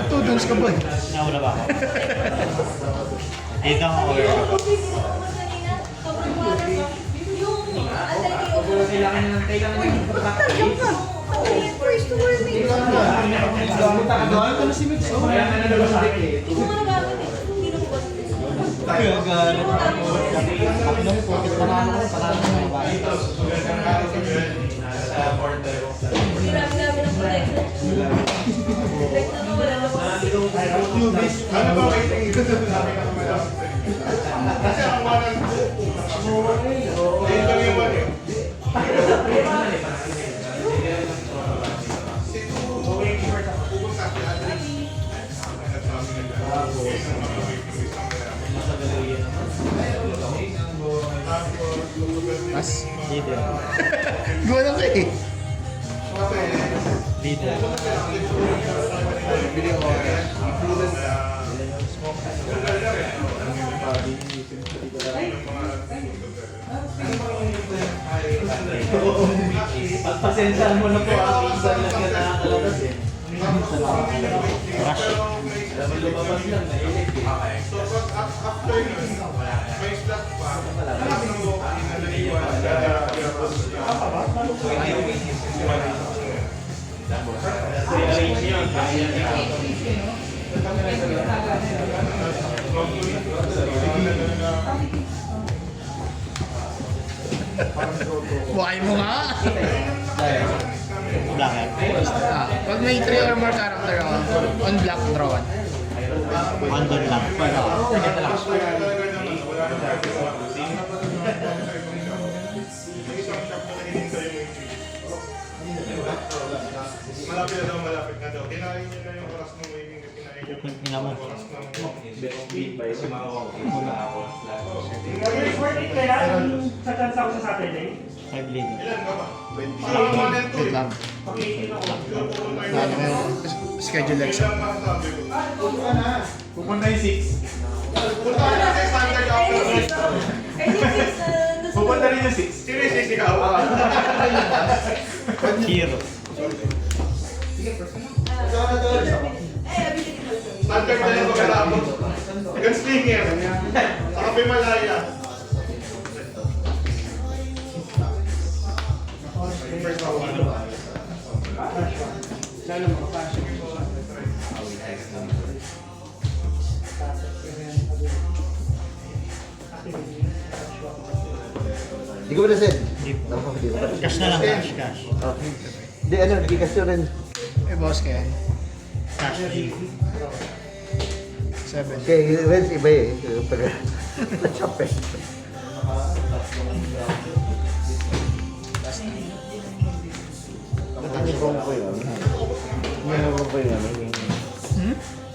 Two dons ka ba? Nauna ba ako? Dito ako. Mas? Dito. Gawa na ka eh. Dito. Pagpasensyahan mo na po ang minsan lang yan nakakalabas eh. Rush. Alam mo lumabas lang na electric. So, after yun, may slot pa. Hanapin mo, inalaliwan. I-arrange yun. Buhay mo nga. Black yan. Pag may 3 or more character on black, draw one. Andun lang. Malapit na daw, malapit na daw. Kinain niyo na yung oras ng waiting. Kinain niyo Tingnan mo. yung oras ng Beat by si mga ako. Kailangan sa chance ako sa Saturday. 5 lead. Ilan ka ba? Parang 1 and 2. Wait lang. Pag-18 ako. Ano ko yung schedule Ilan exam. masasabi ko? Pupunta yung 6. Punta ka na sa standard after. Pupunta rin yung 6. Seriously, ikaw? Hero. Standard na yung pagkatapos. Gunslinger. Sa Kapimalaya. Hindi ko ba na-send? Cash na lang. Cash. Hindi, ano, hindi kasi rin. Eh, boss ka yan. Cash G. 7. Kay Renz, iba eh. Pag na-chop eh. Yung ko yun. Yung ko yun.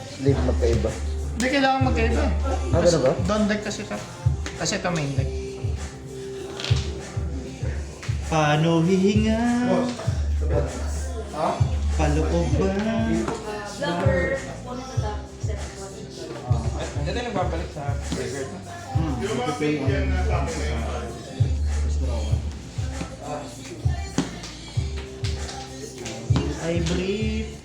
Sleeve magkaiba. Hindi kailangan magkaiba. Ah, ganun ba? Down deck kasi ito. Kasi ito main deck. Paano hihinga? Ha? Paloob ba? Lover, one to the set one. Ito yung babalik sa record. Yung mga bigyan na sa akin ngayon. I breathe.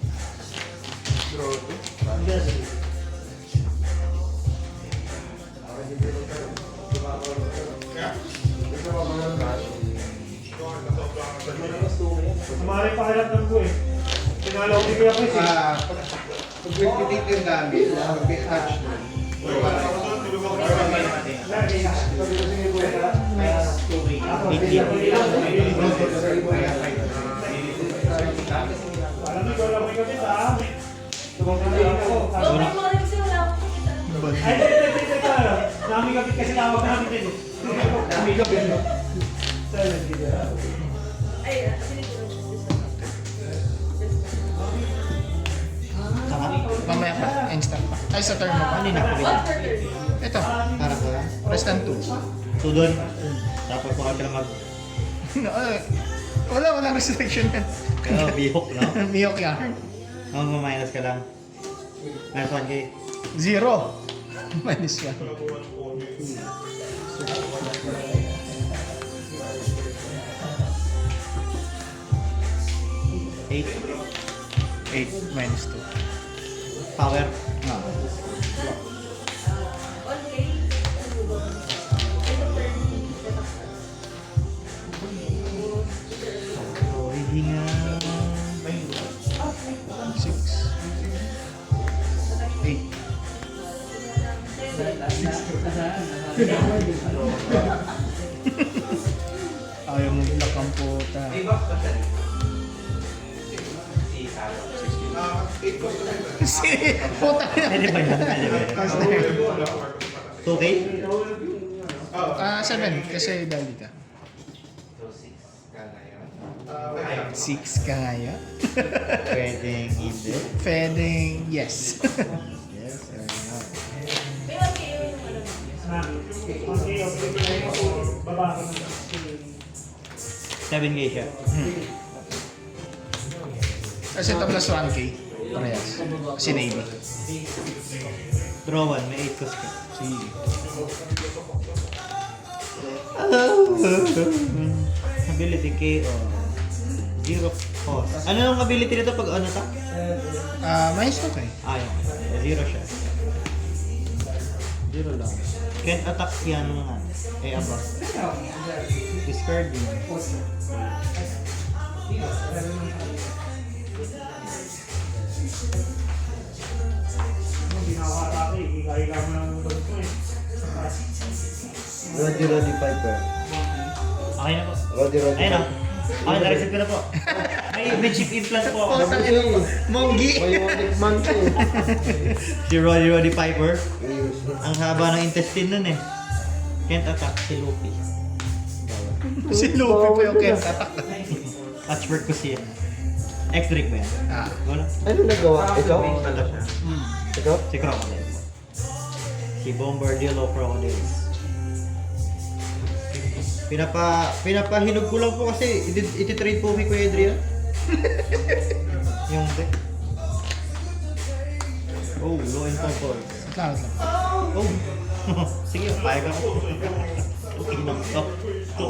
Sumari pa kilat ko eh. Pinalaw ko kaya ko eh. Pag-replicate yung gamit, mag-attach na. Lagi na. Alam mo, ikaw lang may kapit ha. Tumangkali ako. Sobrang mga kasi wala akong kita. Ay, ito. Nami kapit kasi tawag namin din eh. Nami kapit. Ay, pinito. Saka? Mamaya pa. Instant pa. Ay, sa turn mo pa. Ano yung nakulit? One per turn. Ito. Para ko lang. Press and 2. So doon. Tapos kung ka mag... Walang restriction yan. Pero bihok, no? Miyok yan. Minus ka lang. Minus 1K. 0. Minus 1. Eight. 8 minus 2. Power. Ah. Okay. Ito turn. Hihinga. 6. 8. Ayaw mo block ang puta. Kasi, puta na. Pwede ba yan? Pwede ba yan? 2K? 7 kasi dali ka. 6 ka ngayon. Pwedeng hindi. Pwedeng yes. Yes, or no. May 1K yung ano. Baba ko na. 7K siya. Kasi ito plus 1K. Parehas. Si Navy. Draw 1, may 8 cost ka. Sige. Ability KO. 0 cost. Ano yung ability nito pag ano ta? Minus 2 kay. Yun. 0 siya. 0 lang. Can't attack yan mga above. Discarding. Hindi na ako atake. Ika-ika mo lang ng ko eh. Roddy Piper. Okay na po. Roddy Ayun Piper. na. Okay, na-receive ko na po. May chip implant po ako. Monggi. Bionic man to. Si Roddy Piper. Ang haba ng intestine nun eh. Can't attack si Luffy. Si Luffy pa yung can't attack. Patchwork ko siya. X-Drake ba yan? Wala. Ano nagawa? Ikaw? Attack siya. Ikaw? Si Crocodile. Si Bombardillo Crocodile. Pinapahinog ko lang po kasi iti-trade po kay Kuya Adrian. Yung deck. Oh, low in comfort. Lang. Oh. Sige, payag ako. Inang to.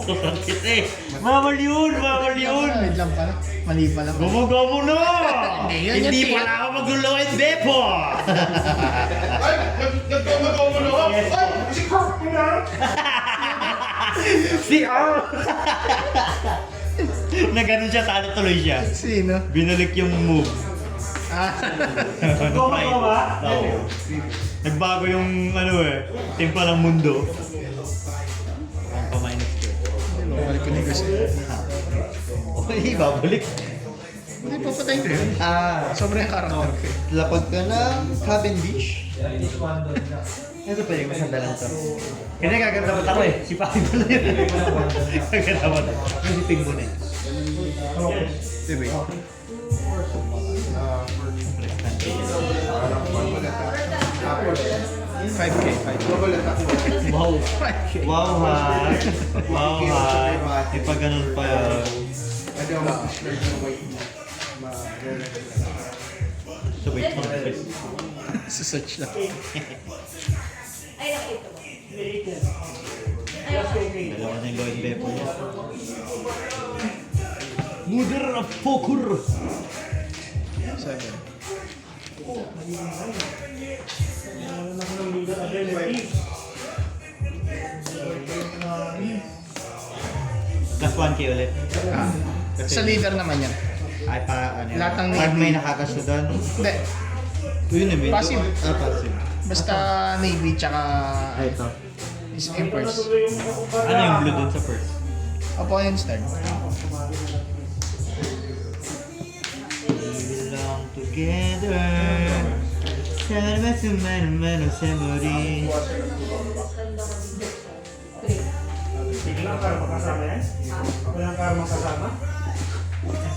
Sakit eh. Bawal yun. Wait lang pala. Mali pala. Gumugamo na! Hindi, yun Hindi yung pala ako mag-low in depo! Ay! Nagkamago na ako! Ay! Si Kirk mo na! Si R! Na ganun siya, talo tuloy siya. Sino? Binalik yung move. Gumagawa ba? Oo. Nagbago yung timpa ng mundo. Ang pa-minus ko. Balik ko na yung kasi. Okay, babalik. Hindi, papatayin ko yun. Sobrang yung karakter ko eh. Lapag ka ng Cabin Beach. Ito pwede masandalan to. Kasi gaganda ba't ako eh. Si Papi pala yun. Gaganda ba't ako. Yung si Ping mo na eh. Diba? Parang mamalata. 5K. Mamalata. Wow. 5K. Wow ha. Wow ha. May pag ganun pa yun. Pwede ako mag-discard ng white mo. So wait, Search lang. Ay, nakita mo. Ay, okay. dalawa na yung Lloyd Beppo niya. Mother of Poker! 7. Plus 1K ulit. Sa leader naman yan. Ay pa, ano yun? Lahat ng Pag Navy. may nakakasudan. Hindi. Yun na, medyo. Passive. Passive. Basta Navy tsaka Ito. is Empress. Ano yung blue dun sa first? Opponent's turn. We belong together. Sana sumano sa mori. Walang karma kasama yan? Walang karma kasama?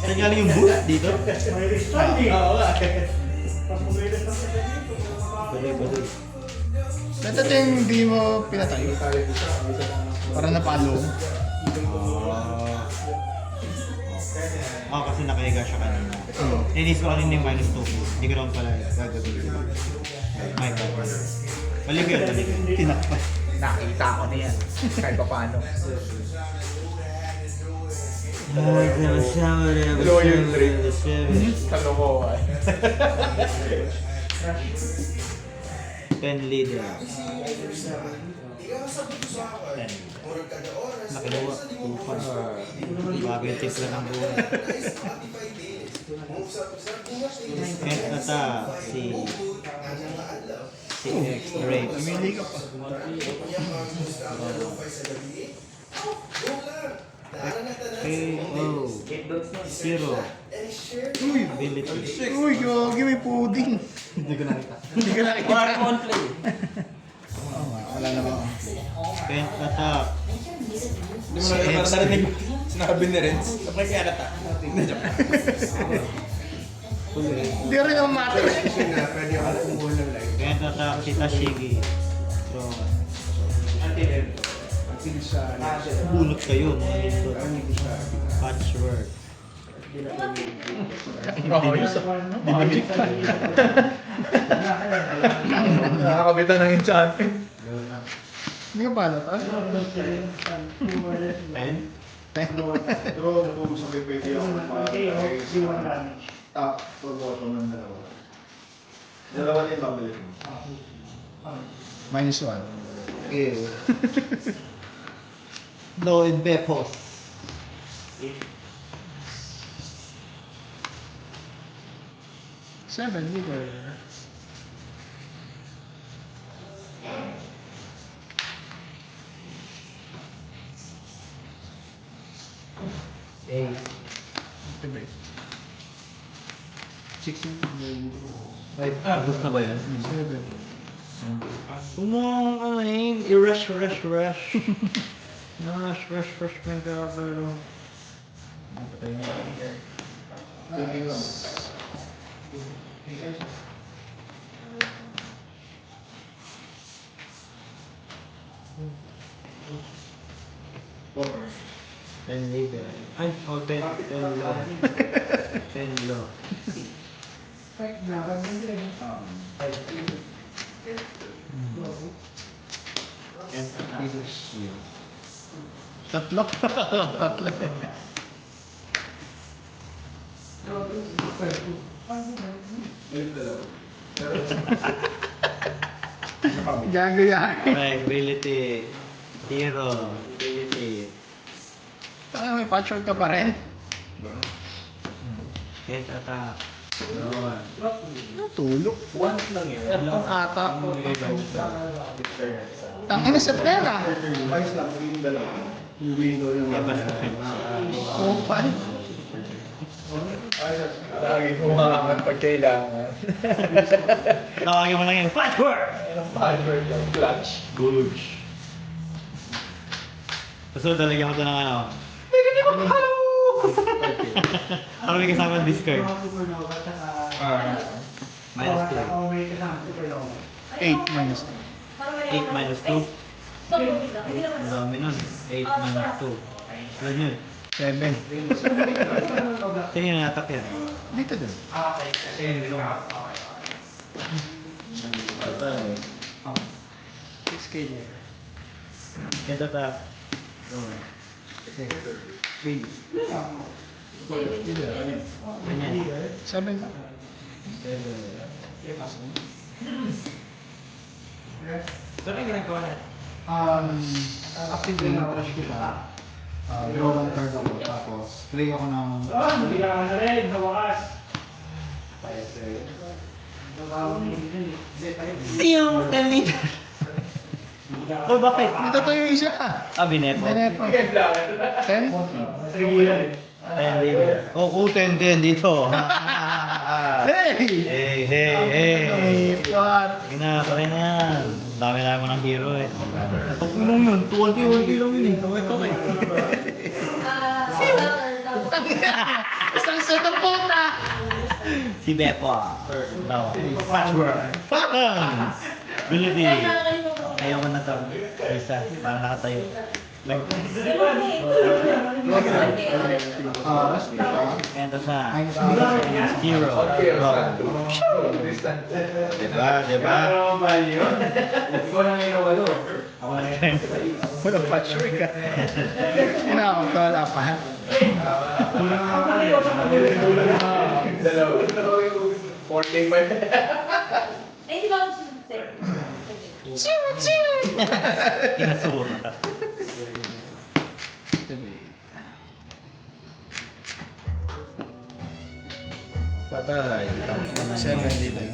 Saan galing yung boot? Dito? May restart eh. Oo nga. Tapos mag-release lang sa kanya. Baduy. Ito yung hindi mo pinatay. Para napalo. Kasi nakahiga siya kanina. Inis ko kanina yung -2. Hindi ko naman pala gagawin. My God. Maligyan. Tinakpan. Nakita ko na yan. Kahit pa paano. Loyal rate. Kalokohan. 10 leader. 10. Nakinuha. Tufan. Bagay yung timpla ng buhay. Kaya nata si X-Ray. Namili ka pa. KO. Zero. Ability. Uy, gagi, may pudding. Hindi ko nakita. Wala naman. Pent attack. Hindi mo na narinig. Sinabi ni Renz. Sabay kaya nata. Hindi rin naman matter. Kasi nga, pwede ako kumuha ng light. Pent attack si Tashigi. So, Until sa... bulot kayo mga lindot. Patchwork. Magic. Nakakabitan ng enchantment. Hindi ka pala to? 10? Pero kung sabi pwede ako pag-wato ng dalawa. Dalawa na yung babalik mo. -1. Okay. No in Bepos. Seven leader. Diba? 16. Gusto na ba yan? 7. Huwag mo akong anahin. I-rush. Rush, may pero... Ten leader. Ay, 10 low. 10 low. Tatlo. Tatlo. Gago yan. Ability. Hero. Ability. May patchwork ka pa rin. Hit attack. Natulog. Ang ata. Tangina sa pera. Ayos lang, magiging dalawa. Window yung Labas na kayo. Opal. Lagi kumakangat pag kailangan. Tawagin mo lang yung patchwork! Ang password ng clutch. Gulch. Kasunod talagyan ko ito ng ano. Ano may kasama ng discard? Minus 2. 8 minus 8 minus 2. Ang dami nun. 8 minus 2. Ilan yun? 7. Sino yung natak yan? Dito din. Hit attack. Ganyan. 7. Ito na yung ginagawa natin. Active din na trash kita. Draw one card ako. Tapos, play ako ng... Hindi ka na rin, sa wakas. Yung 10 leader. Oh, bakit? Dito to yung isa. Bineto. Beneto. 10? 10 leader. Oh, 10 din dito. Hey! Hey. What? Kaya na yan. Dami mo ng hero eh. Pag inong yun, 20 lang yun eh. Okay. Isang set ng puta! Si Beppo. Patchwork. Ability. Ayaw ko na to. Isa, parang nakatayo. Last week Ito sa minus hero. Diba? Diba? Wala pa, sure ka. Ano ako, wala pa. Porting ba? Ay, di ba ako susunod? Inasura. Patay. 7 dito.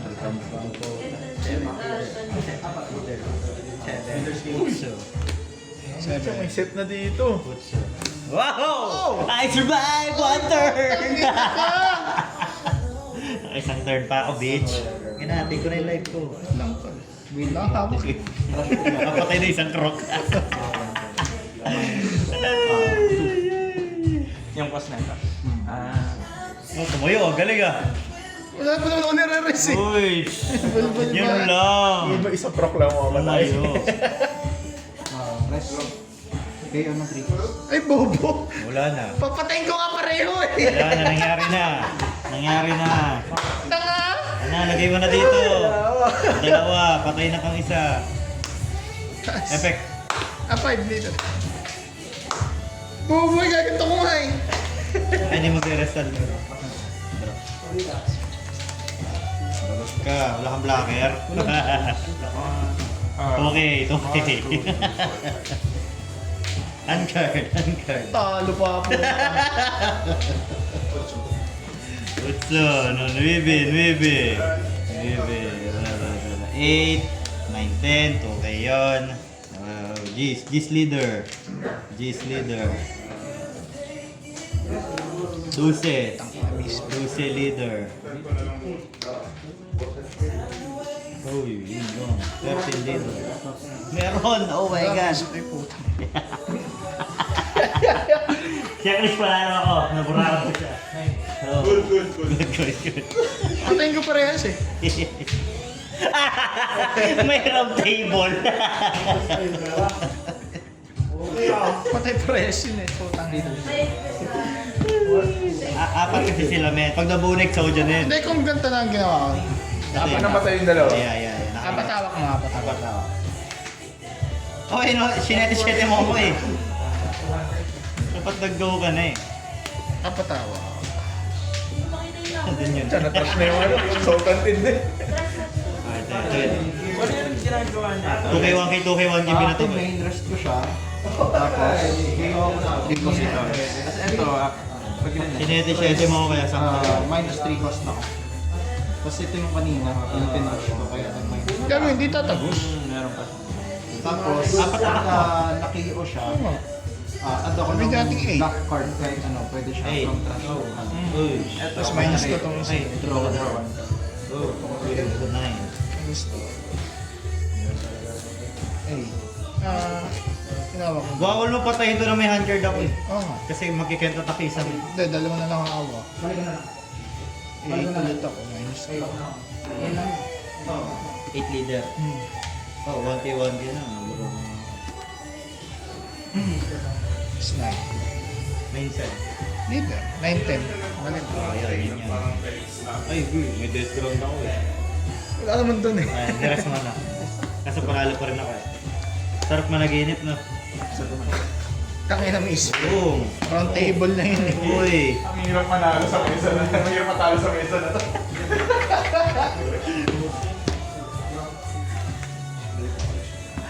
May set na dito. Wow! I survived one turn! Isang turn pa ako, bitch. Hinati ko na yung life ko. Lang pa. Win lang hawak. Nakapatay na isang croc. Yung pass na ito. Oh, tumayo, galing ah. Wala pa naman ako nire-res eh. Uy! Yun lang. Iba isa proc lang mo matay. Tumayo. Rest. Okay, ano 3? Ay, bobo! Wala na. Papatayin ko nga pareho eh. Wala na, nangyari na. Nangyari na. Tanga! Ano, lagay mo na dito. Dalawa, patay na kang isa. Effect. 5 dito. Boboy, gaganto ko nga eh. Ay, hindi magre-restart. Balos ka, wala kang blocker. Okay, okay. Uncard, uncard. Talo pa po. Utso, no, 9, 8, 9, 10, okay yun. G's leader. G's leader. 12 leader. Uy, yun lang. 13 leader. Meron! Oh my gosh! Ay puta. Checklist pala na ako. Naburahan ko siya. Oh. Good. Patayin ko parehas eh. May round table. Patay parehas yun eh. Putang dito. Apat kasi sila, men. Pag nabunik, sa dyan yun. Hindi, kung ganito na ang ginawa ko. Dapat namatay yung dalawa. Yeah. Apatawa ko nga, apatawa. Okay, no, sinete-sete mo ako eh. Dapat nag-go ka na eh. Apatawa. Nandun yun. Sana touch na yung ano. Consultantin din. Ano yung ginagawa na? 2K1K, 2K1K na to. main rest ko siya. Tapos, depositor. Tapos ito, Sinete-sete mo ako kaya sa minus 3 cost na ako. Tapos ito yung kanina, yung pinush ko, kaya nag-minus. Gano'n, hindi tatagos. Meron pa. Tapos, naki-o siya. Ano ko ng black card kahit ano, pwede siya Hey. from trash. Uy. Tapos minus ko itong isa. Ay, draw ka. Oh, 9. Gusto. Ay. Tinawa ko. Bawal mo patayin to na may handguard ako eh. Oo nga. Kasi magkikent atake isa. Hindi, dalawa na lang ang awa. Eh, ulit ako. Minus 8. 8 leader. Oh, 1K na. It's 9. Minsan. Leader. 9-10. Malit. Yun yan. Ay, may death ground ako eh. Wala naman dun eh. Ay, niras mo na. Kaso panalo pa rin ako eh. Sarap managinip no? Tangin na miss. Boom! Round table na yun eh. Uy! Ang hirap manalo sa mesa na. Ang hirap matalo sa mesa na to.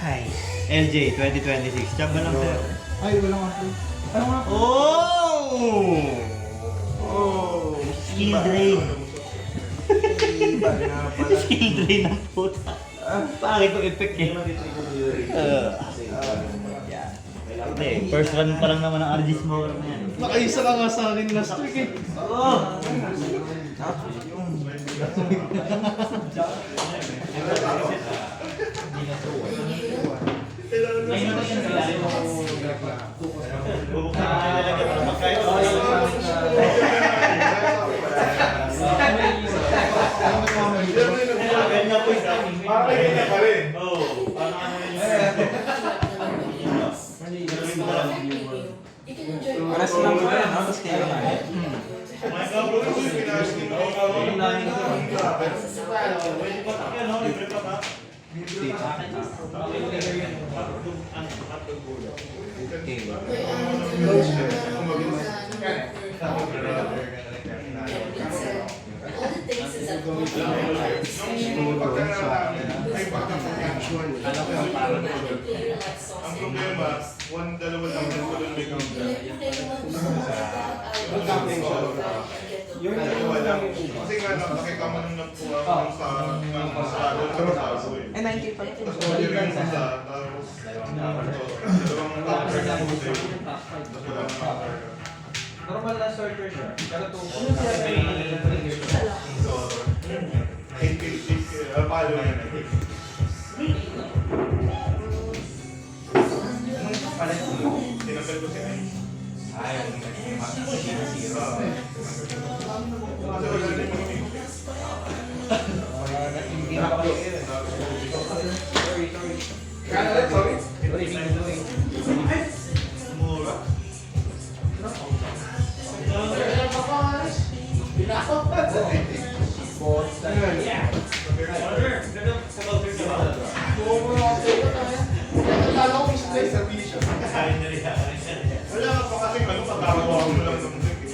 Hi! LJ 2026. Chamba lang sir. Ay, wala nga po. Ano nga po? Oh! Skill drain. Skill drain ng puta. Pangit yung effect eh. Hindi, first run pa lang naman ang RG Smoker na yan. Nakaisa ka nga sa akin last week eh. Oo! Bubuksan ko na talaga para magkayo. Parang hindi na pa rin. Oo. Parang ano yun. lang pa yan, tapos kaya nga. All it takes is a Ang problema, dalawa lang yung tulong may counter. Dalawa lang. Kasi nga, nakikama nung nagpuha ko sa sarado. Eh, 90 pa. Tapos wala rin isa, tapos dalawang counter na po sa'yo. Tapos walang counter. Normal na sorter siya. Pero ito, So, 850, palo yan. Tinanggal ko si Ice. Ayaw mo na. Kasi wala rin mag-fix. Mura. Wala ka pa kasi ano, pagkakawa mo lang ng music.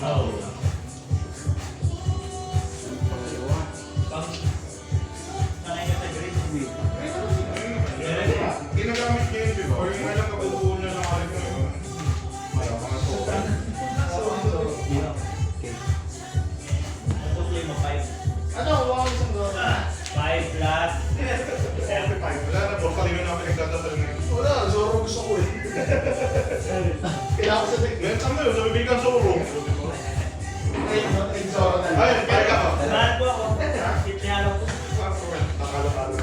Ginagamit niya yun, di ba? Or yung alam kabubuo na lang alam ko yun. May mga sobrang. Wala na po, kanina na pinagdadasal ngayon. Wala, Zoro gusto ko eh. Kailangan ko sa technique. Ngayon kami, sabi bigyan sa urong. Ay, Zoro na lang. Ayun, kaya ka. Nakalo-kalo.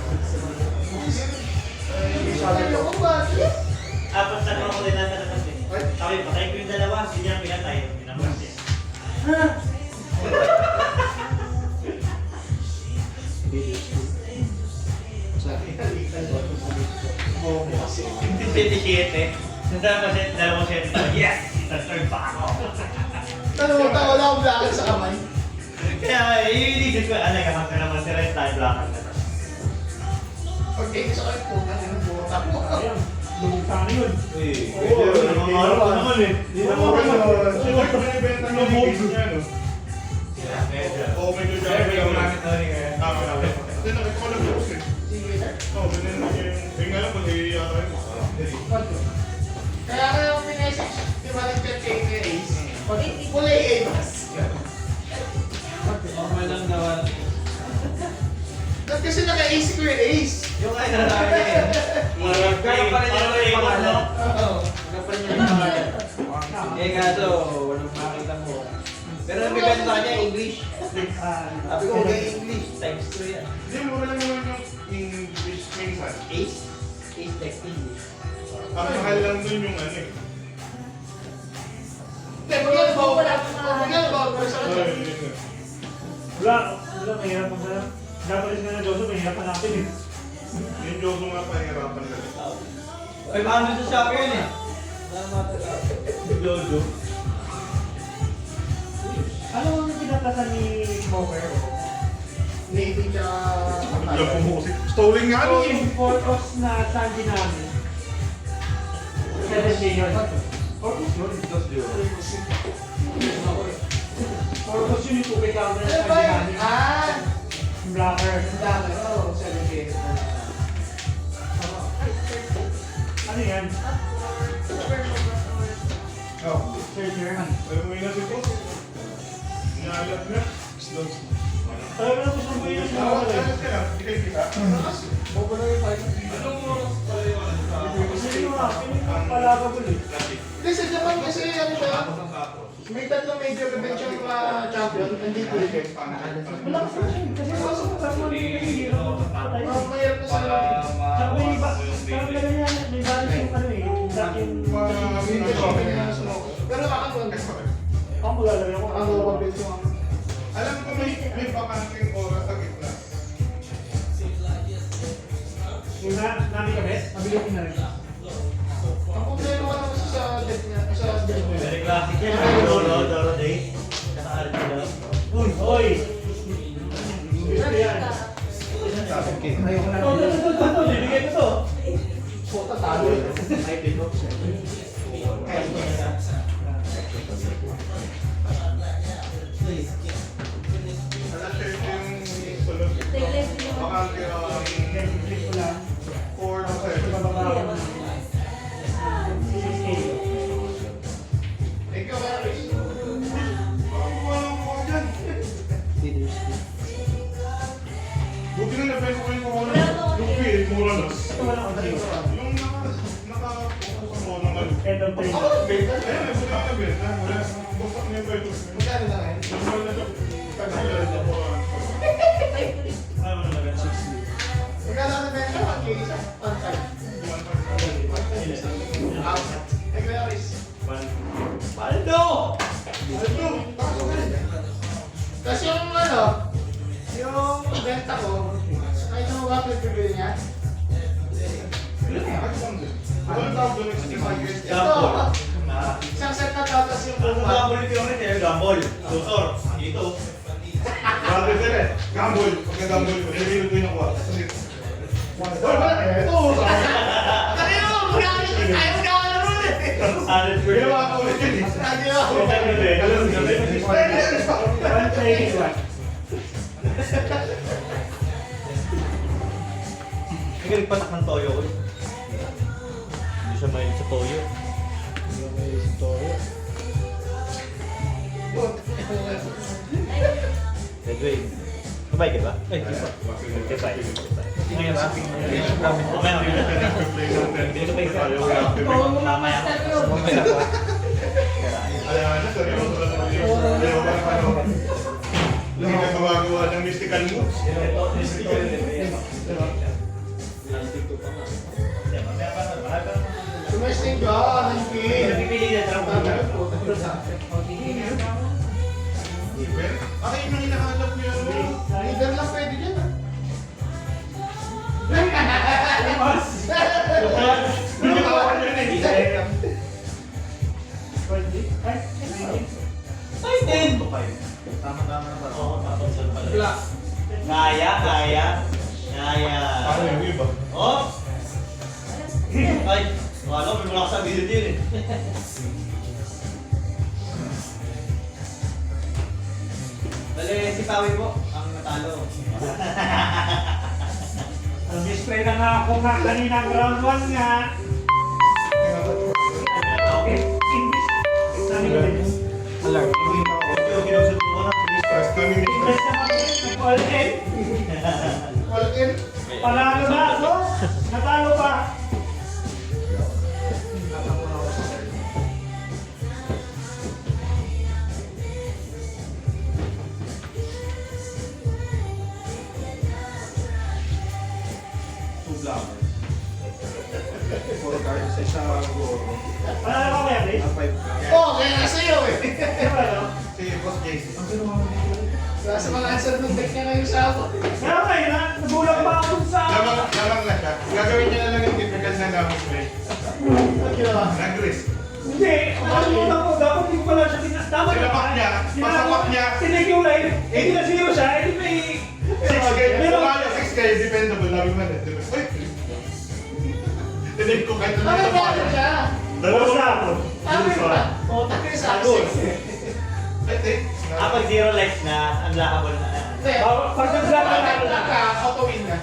Apat sa mga kulay nasa labas eh. Sabi, patay ko yung dalawa, hindi niya pinatay. Pinapos eh. Hindi 27. Dalawang set. Yes! Third pa ako. Tawa lang akong lakad sa kamay. Kaya iisip ko, nagkakang ka naman si Red tayo blakan na. Okay, sa kayo po, kasi nung buta mo. Lumutan yun. Oo, Araw ko naman eh. Hindi na mo rin. Kasi wag binibenta niya yung case niya, no? Oo, medyo dyan. Tama na. Kasi nakita ko lang post eh. Oo, binibenta niya yung... Yung nga lang, kung yata yun. Kaya kaya yung minessage, di ba nag-chat kay Ace? Kulay Ace. normal lang daw. Ba't kasi naka-Ace ko yung Ace? Yung ay nalaman niya eh. Kaya pa rin niya yung pangalan. Oo. Kaya pa rin niya yung pangalan. Eh kaso, walang makita mo. Pero ang bigyan sa kanya, English. Sabi ko, okay, English. Times 2 yan. Hindi, mura lang naman yung English minsan. Ace. Ace text English. Ang mahal lang dun yung ano eh. Hindi, magkano ba? Sa Oo, kanya? yun yun. Wala, mahirap pa pala. Dapat nga na Joseph, mahirap pa natin eh. Yung Joso nga pahirapan ka. Ay, paano sa Shopee yun eh? Jojo. Ano ang pinatasan ni Mover? Navy tsaka... Yung pumusik. Stolen nga ano eh. Yung photos na sandi namin. 7 million. Photos yun? Photos yun yung tubig counter na Ano sandi ba yun? namin. Ah! Yung blacker. Ang dami. Oo, 7K. Ano yan? Oh. Searcher. Ay, umuwi na si Boss. Inaalat na. Talaga na gusto mo yun. Tawag ka na sila. Hindi kayo kita. Bobo na yung 5. Anong oras pala yun? Kasi yung palabagol eh. Hindi, sa Japan kasi ano siya, may tatlong major event siyang champion, nandito rin. Wala kasi siya. Kasi masok ka naman yung hirap. Patay. Mayroon na sila. Tsaka may iba. Parang gano'n yan. May balance yung ano eh. Pero ako, Ako maglalagay ako. ang mababit yung Alam ko may bakanting oras sa gitna. Yung namin kami, mabilis na rin. ang problema ko naman sa debt niya, sa debt niya. Very classic yan. talo. Alam siya yung sunod. Bakante ang 4 na sa'yo. Ikaw ba, Chris? Parang walang kuha dyan. Buti na nabenta ko yung corona. Yung PA, mura nas. Yung naka-focus ako ng ano. End of trade. Ako nagbenta. Ayun, buti na nabenta. Wala. Buksak niya yung pwede. Magkano na ngayon? Normal na siya. Pag-sila sa corona. Ano na lang? Magkano na benta? 1K isa? 1.5. Ikaw, Chris? Paldo! Kasi yung ano, yung benta ko, kahit na mga pag-bibili niya, Walang tawag doon, 65 years. Gamble. isang set na tapos yung Ano buwan. gamble ito yung rin? Gamble. Susor. Dito. Grabe ka rin. Gamble. Pagka gamble ko, nililog ko yung nakuha. Ito! Tayo mo, magalit tayo magkakaroon ron eh. Alit ko Ginawa ko ulit yun eh. Sabi mo. One trade is one. May nagpatak ng toyo ko. Hindi siya mahilig sa toyo. Edwin. Sabay ka ba? Ay, di ba? Sabay. Ngayon ba? Mamaya. Hindi ko pa isa. Mamaya. Hindi ka gumagawa ng mystical moves. Tumesting ka, ng pin. Napipili na lang. Ako yung hinahanap niyo. Leader lang pwede dyan ah. Binitawan niyo yun eh. Ay, din! Black. Ngaya, ngaya. Ngaya. Ano yung iba? Oh! Ay, wala ko, may malakas sa video din eh. Bale, si Pawi po, ang natalo. Display na nga ako nga kanina ang round 1 nga. Okay, English. Alarm. Yung ginusot ko na. First kami ni English naman yun. All in. All in. Panalo na ako. Natalo pa. Panalo pa kaya, please? Oh, kaya nga sa'yo eh. Diba, no? Si Boss JC. Wala sa mga answer ng deck niya ngayon sa ako. Kaya ngayon, ha? Nagulang pa ako sa... Lamang na siya. Gagawin niya na lang yung typical na lamang play. Ano ginawa? Nag-risk. Hindi, nakalimutan ko. Dapat hindi ko pala siya tinas. Dapat Sinapak niya, pasapak niya. Tinig yung line. Eh, dinasiro siya. Eh, di may... 6K. Pero- Sumala 6K. Dependable. Lagi man eh. Diba? Uy! Tinig ko kahit Ano na ba siya? Dalawa na ako. Ano ba? O, takay sa Agos. akin. Ay, Kapag zero likes na, unlockable na. Hindi. Pag nag-block ka na, Pag ka, auto-win ka.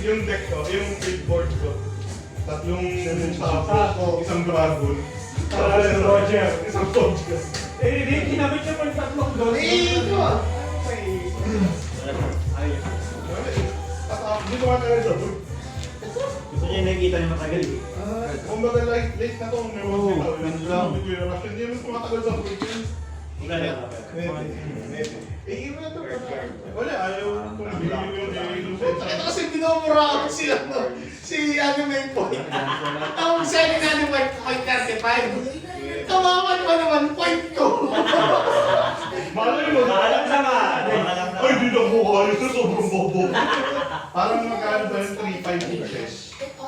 yung deck ko, yung field board ko. Tatlong sapo, isang dragon. Parang Roger. Isang Roger. Eh, di, ginamit niya pa yung tatlong doon. Eh, ito ah. Hindi ko matagal sa board. Gusto niya yung nakikita niya matagal eh. Kung baga late na to, may mga bitaw. Hindi ko yung rush. Hindi naman tumatagal sa board. Wala na. Eh, iba na to. Wala, ayaw kung bigyan ko yung illusion. Ito kasi binomura ako sila no. Si Anime Point. Ang selling Anime Point 35. Kawawan pa naman, point ko. Malay mo. Maalam naman. Ay, di na ko ayos na sobrang bobo. Parang magkano ba yung 3-5 inches?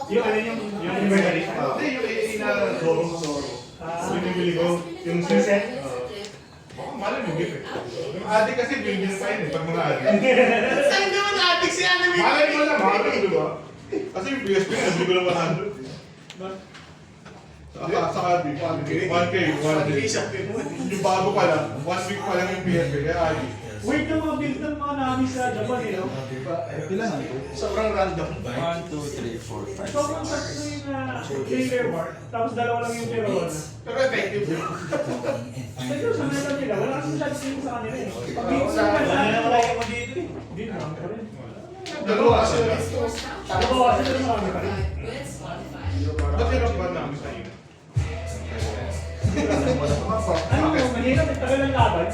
Yung ano yung memory. Hindi, yung AA na Zoro. Binibili ko, yung set. Baka malay mo, gift eh. Yung adik kasi, binibili pa yun eh, pag mga adik. Saan naman adik si Anime Malay Point? mo lang, malay mo, di ba? Kasi yung PSP, nabili ko lang 100. Sa Kalbi, 1K. Yung bago pa lang, 1 week pa lang yung PSP, kaya ay. Wait na mga build ng mga namin sa Japan eh, no? Kailangan ko. Sobrang random. 1, 2, 3, 4, 5, Sobrang sakto yung trailer mark, tapos dalawa lang yung Perona. Pero effective yun. Pero sa metal nila, wala kasi masyadong tingin sa kanila eh. Pag dito sa kanila, hindi na lang pa rin. Dalawa kasi. Dalawa kasi rin marami pa rin. Ba't hirap ba namin sa iyo? Ano mo, mahirap yung tagal ng laban.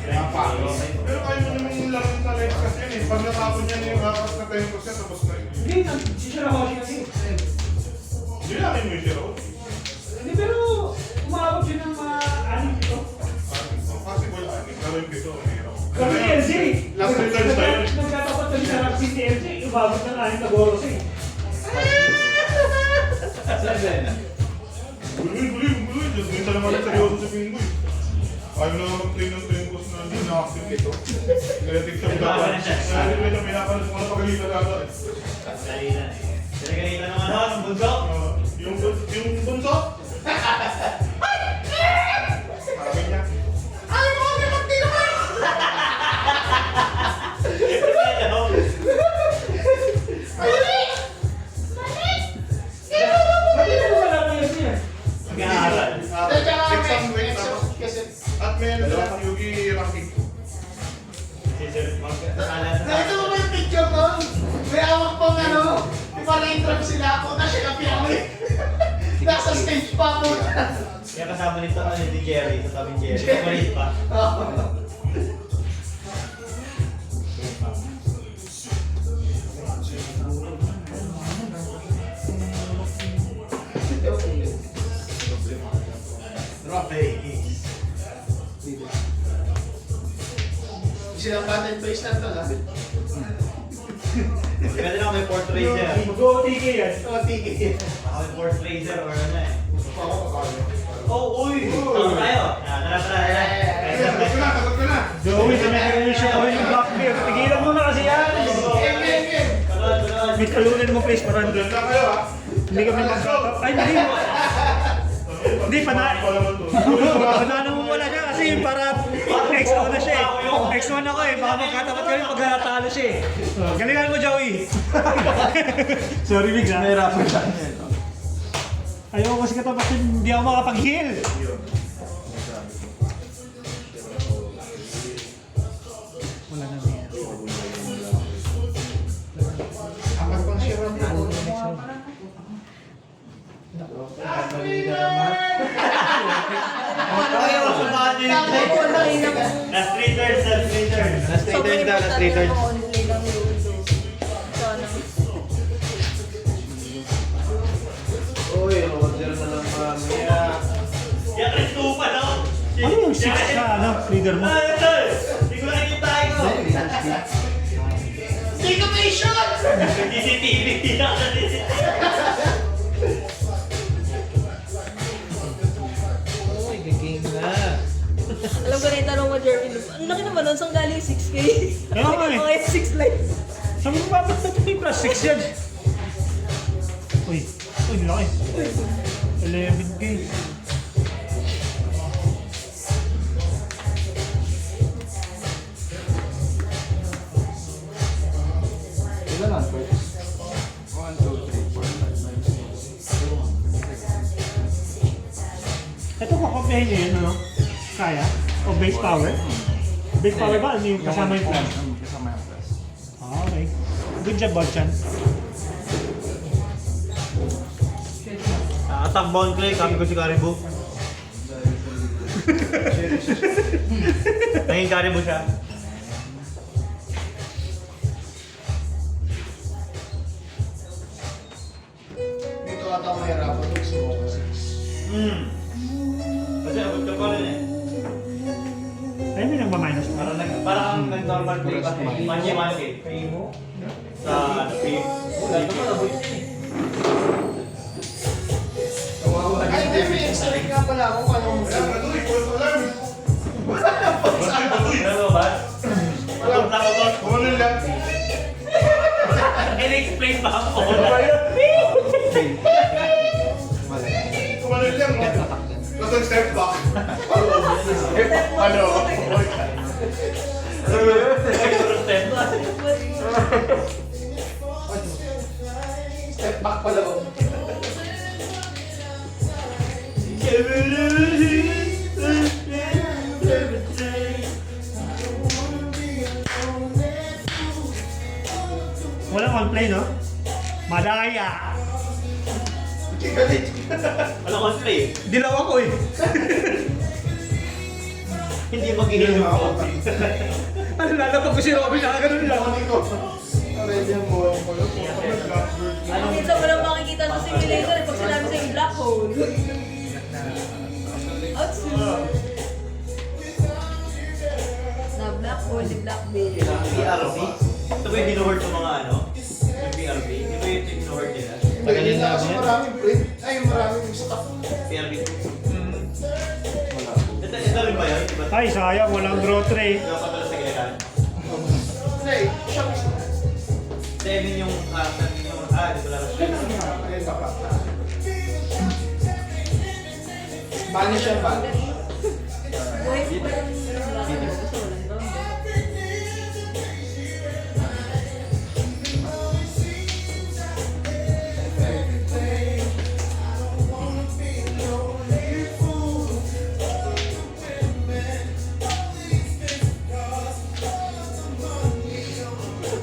Pero kaya mo naman yung laro ng talent kasi yun eh. Pag natapon niya yung akas na 10%, tapos na yun. Hindi, si Shirahoshi kasi. Hindi namin mo yung zero. Hindi, pero umabot yun ng mga anim dito. Possible, pero yung pito, mahirap. Kasi LJ, Last returns tayo. nagkatapat kami sa Roxy si LJ, umabot ng anim na boros eh. Guloy. Diyos, minsan naman ang seryoso si Pinggoy. Ayaw na mag-play ng Trinkos na hindi na-active ito. Kaya TikTok dapat. Kaya rin na pinapanood ko na pagalitan ata eh. Kanina eh. Kasi kanina naman ako, ng bunso. Yung bunso? Sabi niya. Hindi mo wala na yun niya. Mag-aaral. Exam week tapos. At may ano sila, Yugi ranking. Nakita mo ba yung picture ko? May awak pang ano, may parang intro sila ako na siya kapiyawi. Nasa stage pa ako. Kaya kasama nito ano ni Jerry, sa tabing Jerry. Kumalit pa. Silang patent base lang to lang. Pwede na may port racer. Mag-OTK yan. O, tigil. Baka may port racer or ano eh. Oh, uy! Tama tayo. Tara. Sagot ko na. Joey, tumigil yung show yung black bear. Tigilan mo na kasi yan. May talunan mo place para Diyan lang kayo ha. hindi kami mag-top. Ay, hindi mo. Hindi, panalo mo wala siya kasi para X1 na siya eh. X1 ako eh, baka magkatapat kami pag natalo siya eh. Galingan mo, Joey. Sorry, Biggs ha. Nahirapan siya niya. Ayaw kasi katapat yun, hindi ako makapag-heal. Wala na niya. Apat pang Chiron. Ayaw, sumahan niyo yung Last 3 turns. Last 3 turns daw, last 3 turns. Uy, order na lang mamaya. Yan, Kristo pa no? Ano yung 6 na ano, leader mo? Ito! Hindi ko nakikita ko. Syncopation! CCTV. Yan sa CCTV. Uy, gaging na. Alam ko na yung tanong mo, Jeremy. Ang laki naman nun, saan galing 6K? Kaya nga eh. Mga 6 lives. Sabi mo, bakit na ito yung plus 6 yan? Uy, laki. 11K. Kailangan ko. 1, 2, 3, 4, 5, 6. Ito kakampihin niyo yun, ano? Kaya? O base power? Base power ba? Ano yung kasama yung plan? Kasama yung plus. Ah, okay. Good job, Botchan. Attack bound clay, kami ko si Caribou. Naging Caribou siya. Dito ata mahirapan ito sa mga 6. Kasi abot ka pa rin eh. Ay, may nagma-minus pa. Parang nag-normal play pa. Manje-manje. Sa ano, pay. Ay, hindi, may extra ring nga pala ako kung anong Kaya Batoy, false alarm. Ano ba? Wala. Kumanin lang. In-explain ba ako? Kumalit lang, no? Tapos ang step back. Ano? Step back pala ko. Walang on play, no? Madaya! Wala cosplay. Dilaw ako eh. Hindi mag-ihilom ako. Ano, lalapag ko si Robin na ganun lang. Minsan mo lang makikita sa simulator eh, pag sinabi sa yung black hole. Outs. Na black hole, si black bill. PRB? Ito ba yung dinuhord ng mga ano? Yung PRB? Ito ba yung dinuhord nila? Magaling na kasi maraming print. Ay, maraming stock. PRB? Ito rin ba yun? Diba? Ay, sayang, walang draw tray. Ito pa pala sa giliran. Hindi, siya gusto. 7 yung dito lang siya. Banish siya, banish. Buhay ko pa yung black hole. Gusto ko lang doon.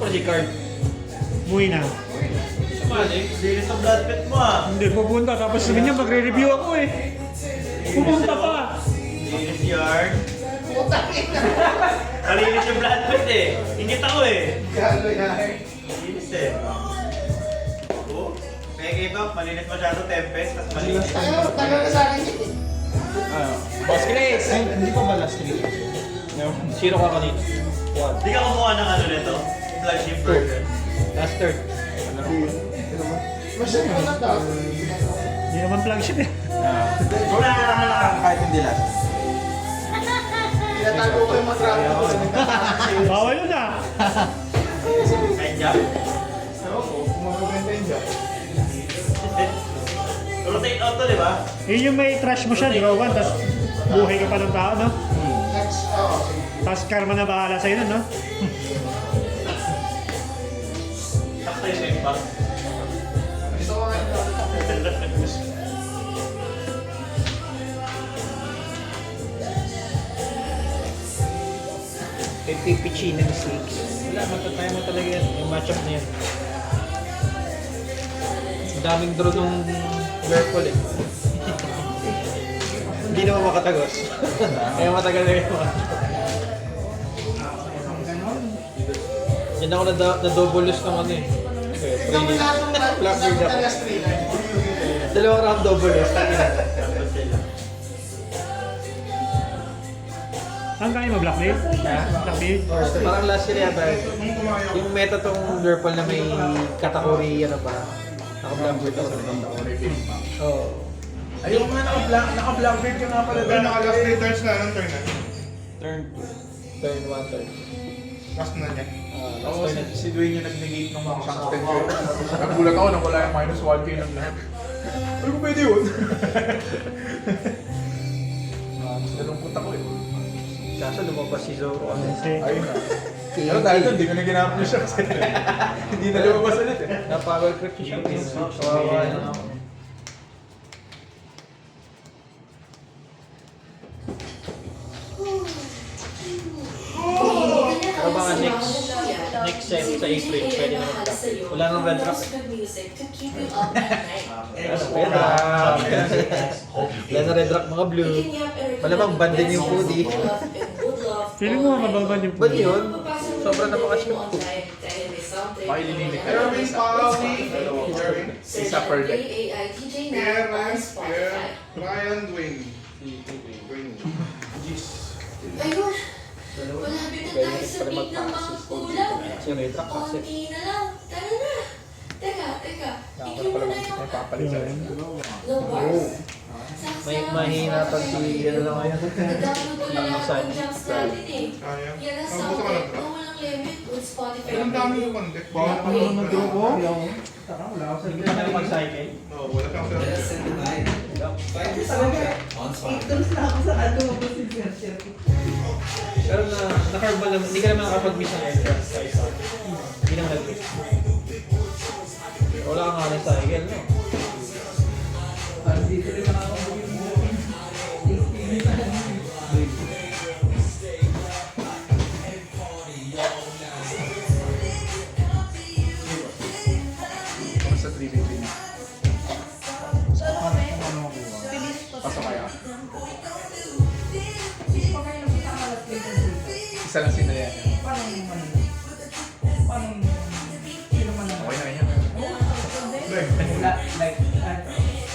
Project card. Umuwi na. Sumali, linis sa blood pet mo ah. Hindi, pupunta. Tapos sabi niya, magre-review ako eh. Pupunta pa. Linis yard. Malinis yung blood pet eh. Ingit ako eh. Galo yan. Linis eh. Oo. Kaya ito, malinis masyado Tempest, tapos malinis. Tayo, tagal na sa akin yun. Boss Chris! Ay, hindi pa ba last week? Zero ka kanina. Di ka kumuha ng ano nito? Flagship version. Last third. Masyad ko na daw. Hindi naman flagship eh. Wala ka naman lang. Kahit hindi last. Tinatago ko yung mga traffic ko sa nagkakasya. Bawal yun ah. Kahit job. Oo, kumagaganda yun dyan. Rotate auto, di ba? Yun yung may trash mo siya, draw 1, tapos buhay ka pa ng tao, no? Next, oo. Tapos karma na bahala sa'yo nun, no? Sakto yung next box. Gusto ko nga yun. Pipichi na mistakes. Wala, matataya mo talaga yan. Yung matchup na yan. Ang daming draw nung Liverpool eh. Hindi naman makatagos. Kaya matagal na yun. Yan ako na-double loss ng ano eh. Ikaw mo lahat ng talaga street. Dalawang round double loss. Ang kaya mo, Blackmail? Blackmail? Parang last year yata. Yung meta tong Liverpool na may category ano pa. Naka-blackboard ako. Oo. Ayun nga, naka-blackbeard ka nga pala. Pero naka-last 3 turns na, anong turn na? Turn 2. Turn 1, turn 2. Last na niya. Oo, Si Dwayne yung nag-negate ng mga sangsten ko. Nagulat ako nang wala yung minus 1k ng lahat. Ano ko pwede yun? Nalungkot ako eh. kaso lumabas si Zoro. Kasi, Ayun na. Pero dahil doon, hindi ko na ginamit niya siya kasi hindi na lumabas ulit eh. Na-power creep siya. Kawawa na ako. Pero baka next set sa April, pwede naman ito. Wala nang red drop. Wala nang red drop mga blue. Malamang band din yung hoodie. feeling mo mababan yung Ba't yun? Sobrang napaka-ship ko. Pakilininig ka. Pero may Pawi, Isa per deck. Pierre, Ryan, Dwayne. Dwayne. Ayun! Malapit na tayo sa peak ng mga kulang. Si red drop kasi. Konti na lang. Tara na. Teka. Ikaw mo na yung low bars. May mahina pag si ano lang ngayon. Nag-download ko na lang Sun. ang jumps natin eh. Kaya. Yan ang Mabuto ka sound ng eh. drop. Walang limit with Spotify. Ang dami yung content. Bakit mo naman nag-grupo? Hindi ka na mag-cycle. Oo, wala kang Pero na-curve naman, hindi ka naman nakapag-miss ng exercise. Hindi naman nag-miss. Wala kang nga ng cycle, no? Sa 3BB na. So ano kami? Bilis pa. Pasok kaya. Isa lang sila yan. Okay na yan.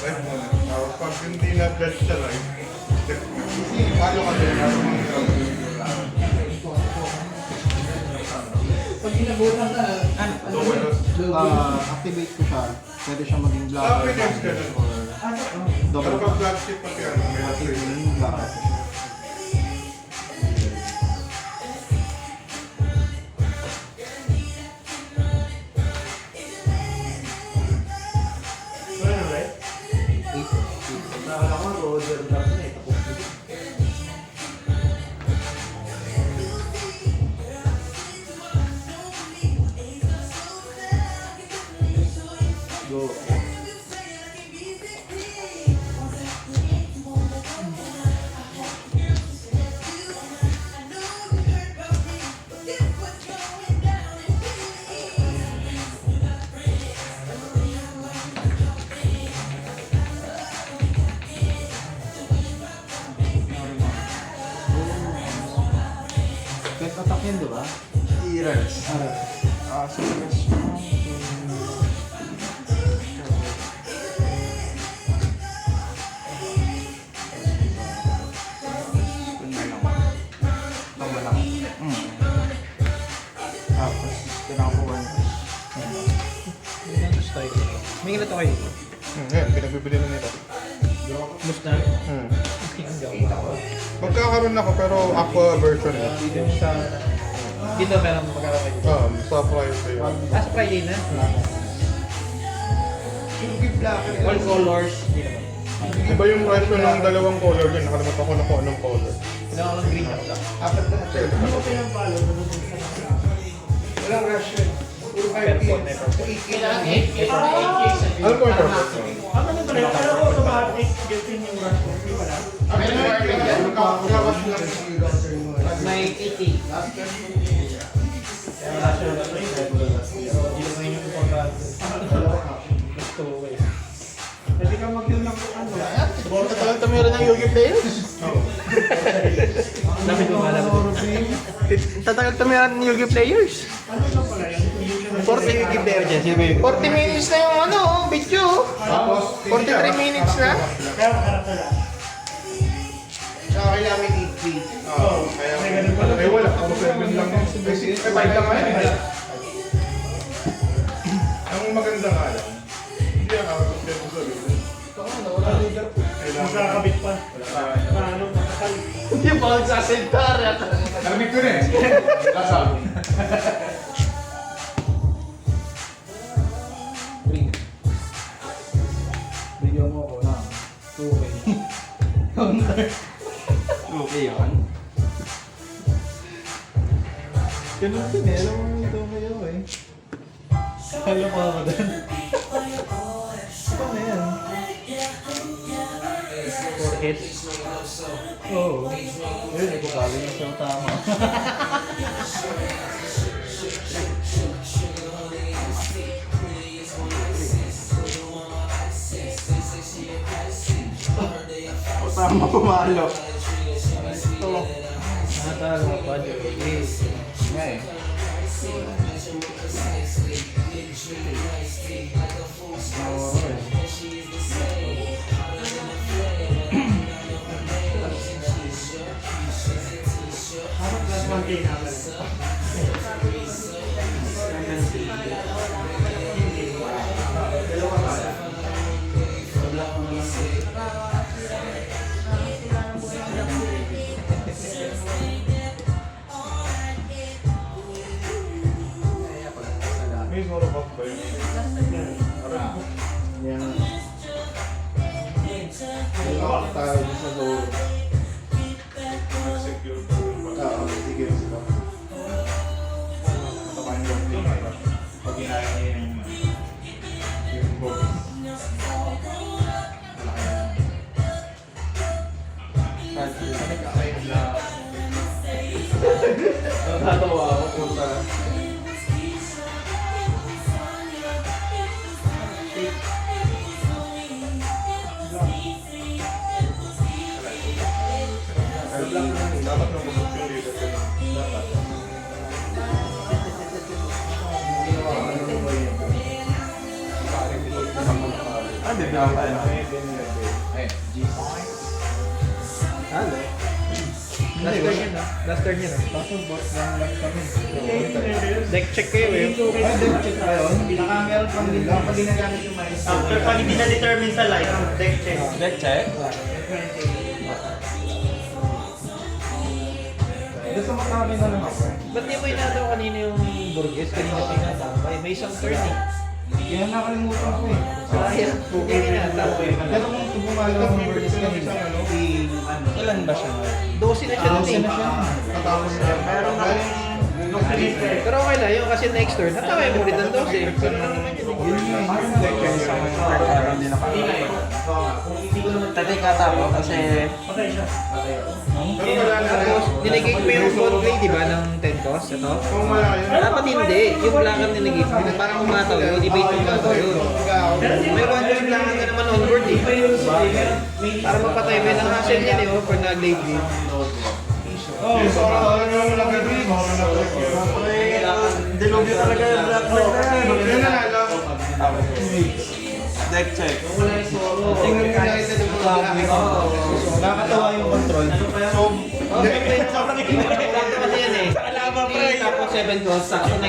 Live muna. Tapos pag hindi na-judge siya live, follow ka din. Activate ko siya. Pwede siya maging Ah, vlogger. may games ka dun. Pero Double pag flagship pati ano, may activate activate. yung vlogger. Pet attack yun, di ba? Earers. So, tama lang. Tapos, kinakuha niya. Hindi na gusto tayo dito. May ilan to kayo dito? Ngayon, pinagbibili na nila. Musta? Hmm. Magkakaroon ako pero aqua version na. Dito yung sa... Dito meron magkakaroon kayo. Sa Friday. Ah, sa Friday na? All colors. Hindi naman. Iba yung version ng dalawang color din. Nakalimutan ko na kung anong color. Kailangan ko ng green at black. Walang rush yun. Puro kayo Airport na airport. Kailangan 8K sa 8K sa Ano po yung purpose? Ano na pala? Pero automatic getting yung rush. Hindi pala. Nakawash lang yung Pag may 80. Kaya wala siya. Hindi naman yung importante. Gusto ko eh. Pwede ka mag-yun ng ano. Talagang tumira ng Yugi players. Dami ko malaman. Tatagal tumira ng Yugi players. Ano na pala yan? 40 Yugi player dyan. 40 minutes na yung ano, video. 43 minutes na. Kaya makarap na lang. Saka kailangan 8K. Kaya wala. Ako 7 lang yun. Ay, 5 lang nga yun. Ang maganda nga lang, hindi ang out of sa video. Magkakabit pa. Paano makakal? Hindi pa magsasentar. Narinig ko na eh. Kasabi. Bigyan mo ako na 2K. Okay yun. Ganun din eh. Alam mo ito kayo eh. Alam mo ako din. Paano yan? 4 hits. Oo. Yun, hindi ko kali na siya tama. O tama pumalo. Ito. Nakatalo ka pa. Nga eh. Oo eh. Plus 1K na pala. tayo sa Zoro. Secure pa rin ba? Oo, sige. Matapain yung game. Pag ginaya niya yung box. Nakatawa ako kung sa... Dapat na bubuk yung leader ko. Dapat. Ano, bibigyan pa yun? Ano? Last turn yun, ah. Last turn yun, ah. Deck check kayo eh. check tayo. Pinaka-meron pang ginagamit yung mais. After pag hindi na-determine sa live, deck check. Deck check? Gusto mo kami na lang ako. Ba't di mo inataw kanina yung Burgess? Kanina pa inataw. May isang turn eh. Kaya nakalimutan ko eh. Sayang. Hindi inataw eh. Pero kung tubumalo ng birds kanina, Ilan ba siya? 12 na siya dun eh. Tapos na. meron na Pero okay lang yun kasi next turn, nataway mo ulit ng 12. Pero lang naman yun. yun yung Hindi na Tatay kata mo kasi Pero wala na. tapos dinigate mo yung gold play di ba ng 10 cost? Ito? Kung wala yun. Dapat hindi. Yung black ang dinigate mo. Parang umataw yun. Debate yung umataw yun. May one turn lang ka naman onboard eh. Para mapatay mo ng hassle yan eh. For nag-late game. Yung sobrang yung laki din. Dilubyo talaga yung black light na yan. Yun na lang. Deck check. Tingnan mo na ito yung mga nakakatawa yung control. Sakto kasi yan eh. Tapos 7 cost. Sakto na